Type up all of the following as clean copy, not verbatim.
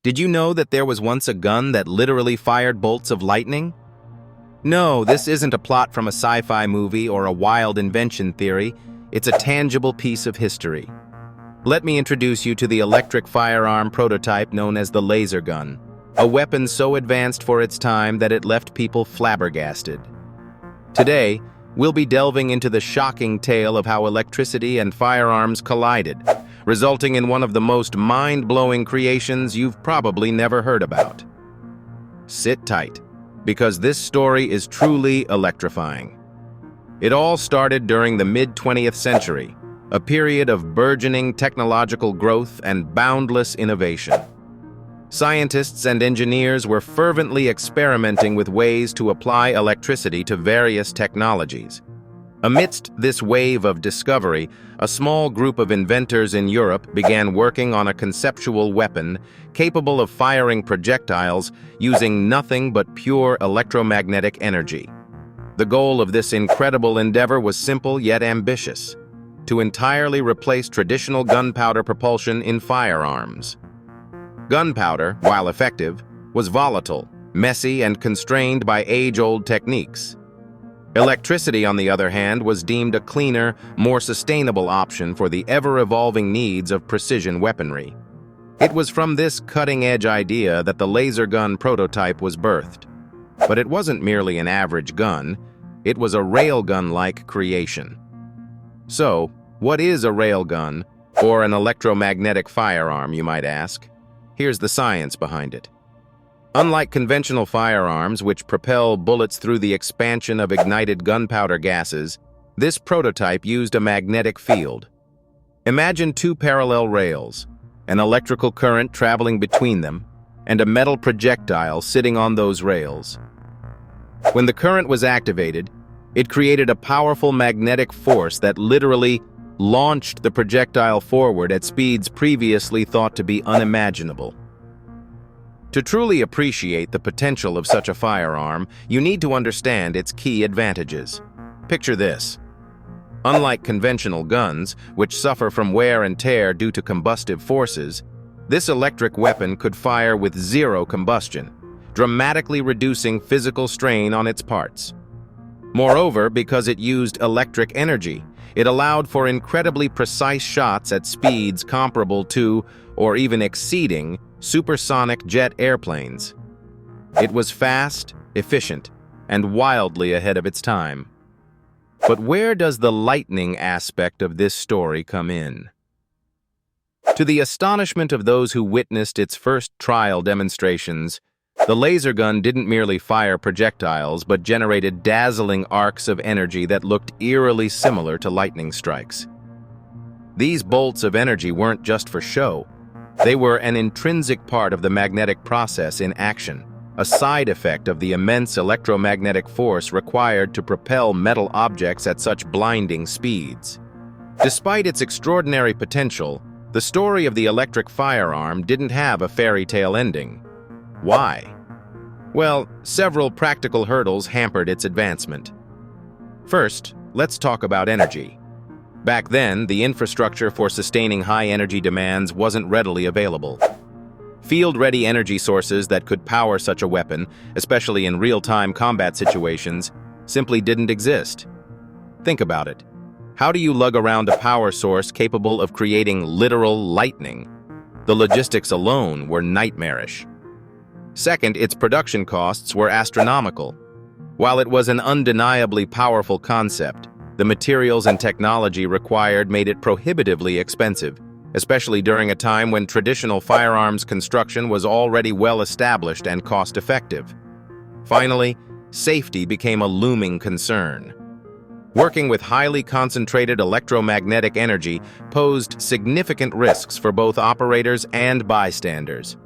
Did you know that there was once a gun that literally fired bolts of lightning? No, this isn't a plot from a sci-fi movie or a wild invention theory. It's a tangible piece of history. Let me introduce you to the electric firearm prototype known as the laser gun, a weapon so advanced for its time that it left people flabbergasted. Today, we'll be delving into the shocking tale of how electricity and firearms collided, resulting in one of the most mind-blowing creations you've probably never heard about. Sit tight, because this story is truly electrifying. It all started during the mid-20th century, a period of burgeoning technological growth and boundless innovation. Scientists and engineers were fervently experimenting with ways to apply electricity to various technologies. Amidst this wave of discovery, a small group of inventors in Europe began working on a conceptual weapon capable of firing projectiles using nothing but pure electromagnetic energy. The goal of this incredible endeavor was simple yet ambitious: to entirely replace traditional gunpowder propulsion in firearms. Gunpowder, while effective, was volatile, messy, and constrained by age-old techniques. Electricity, on the other hand, was deemed a cleaner, more sustainable option for the ever-evolving needs of precision weaponry. It was from this cutting-edge idea that the laser gun prototype was birthed. But it wasn't merely an average gun, it was a railgun-like creation. So, what is a railgun, or an electromagnetic firearm, you might ask? Here's the science behind it. Unlike conventional firearms, which propel bullets through the expansion of ignited gunpowder gases, this prototype used a magnetic field. Imagine two parallel rails, an electrical current traveling between them, and a metal projectile sitting on those rails. When the current was activated, it created a powerful magnetic force that literally launched the projectile forward at speeds previously thought to be unimaginable. To truly appreciate the potential of such a firearm, you need to understand its key advantages. Picture this. Unlike conventional guns, which suffer from wear and tear due to combustive forces, this electric weapon could fire with zero combustion, dramatically reducing physical strain on its parts. Moreover, because it used electric energy, it allowed for incredibly precise shots at speeds comparable to, or even exceeding, supersonic jet airplanes. It was fast, efficient, and wildly ahead of its time. But where does the lightning aspect of this story come in? To the astonishment of those who witnessed its first trial demonstrations, the laser gun didn't merely fire projectiles, but generated dazzling arcs of energy that looked eerily similar to lightning strikes. These bolts of energy weren't just for show. They were an intrinsic part of the magnetic process in action, a side effect of the immense electromagnetic force required to propel metal objects at such blinding speeds. Despite its extraordinary potential, the story of the electric firearm didn't have a fairy tale ending. Why? Well, several practical hurdles hampered its advancement. First, let's talk about energy. Back then, the infrastructure for sustaining high energy demands wasn't readily available. Field-ready energy sources that could power such a weapon, especially in real-time combat situations, simply didn't exist. Think about it. How do you lug around a power source capable of creating literal lightning? The logistics alone were nightmarish. Second, its production costs were astronomical. While it was an undeniably powerful concept, the materials and technology required made it prohibitively expensive, especially during a time when traditional firearms construction was already well established and cost-effective. Finally, safety became a looming concern. Working with highly concentrated electromagnetic energy posed significant risks for both operators and bystanders.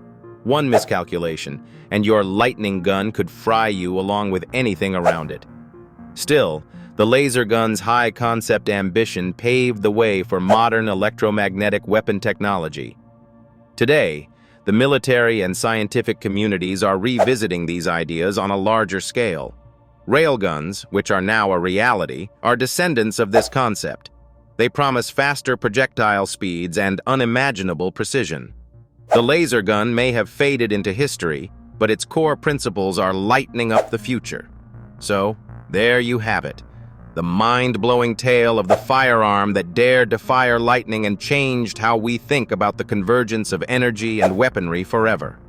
One miscalculation, and your lightning gun could fry you along with anything around it. Still, the laser gun's high-concept ambition paved the way for modern electromagnetic weapon technology. Today, the military and scientific communities are revisiting these ideas on a larger scale. Railguns, which are now a reality, are descendants of this concept. They promise faster projectile speeds and unimaginable precision. The laser gun may have faded into history, but its core principles are lightening up the future. So, there you have it. The mind-blowing tale of the firearm that dared to fire lightning and changed how we think about the convergence of energy and weaponry forever.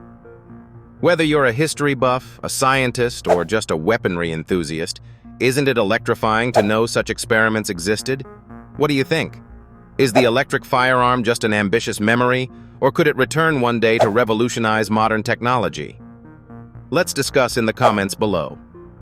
Whether you're a history buff, a scientist, or just a weaponry enthusiast, isn't it electrifying to know such experiments existed? What do you think? Is the electric firearm just an ambitious memory, or could it return one day to revolutionize modern technology? Let's discuss in the comments below.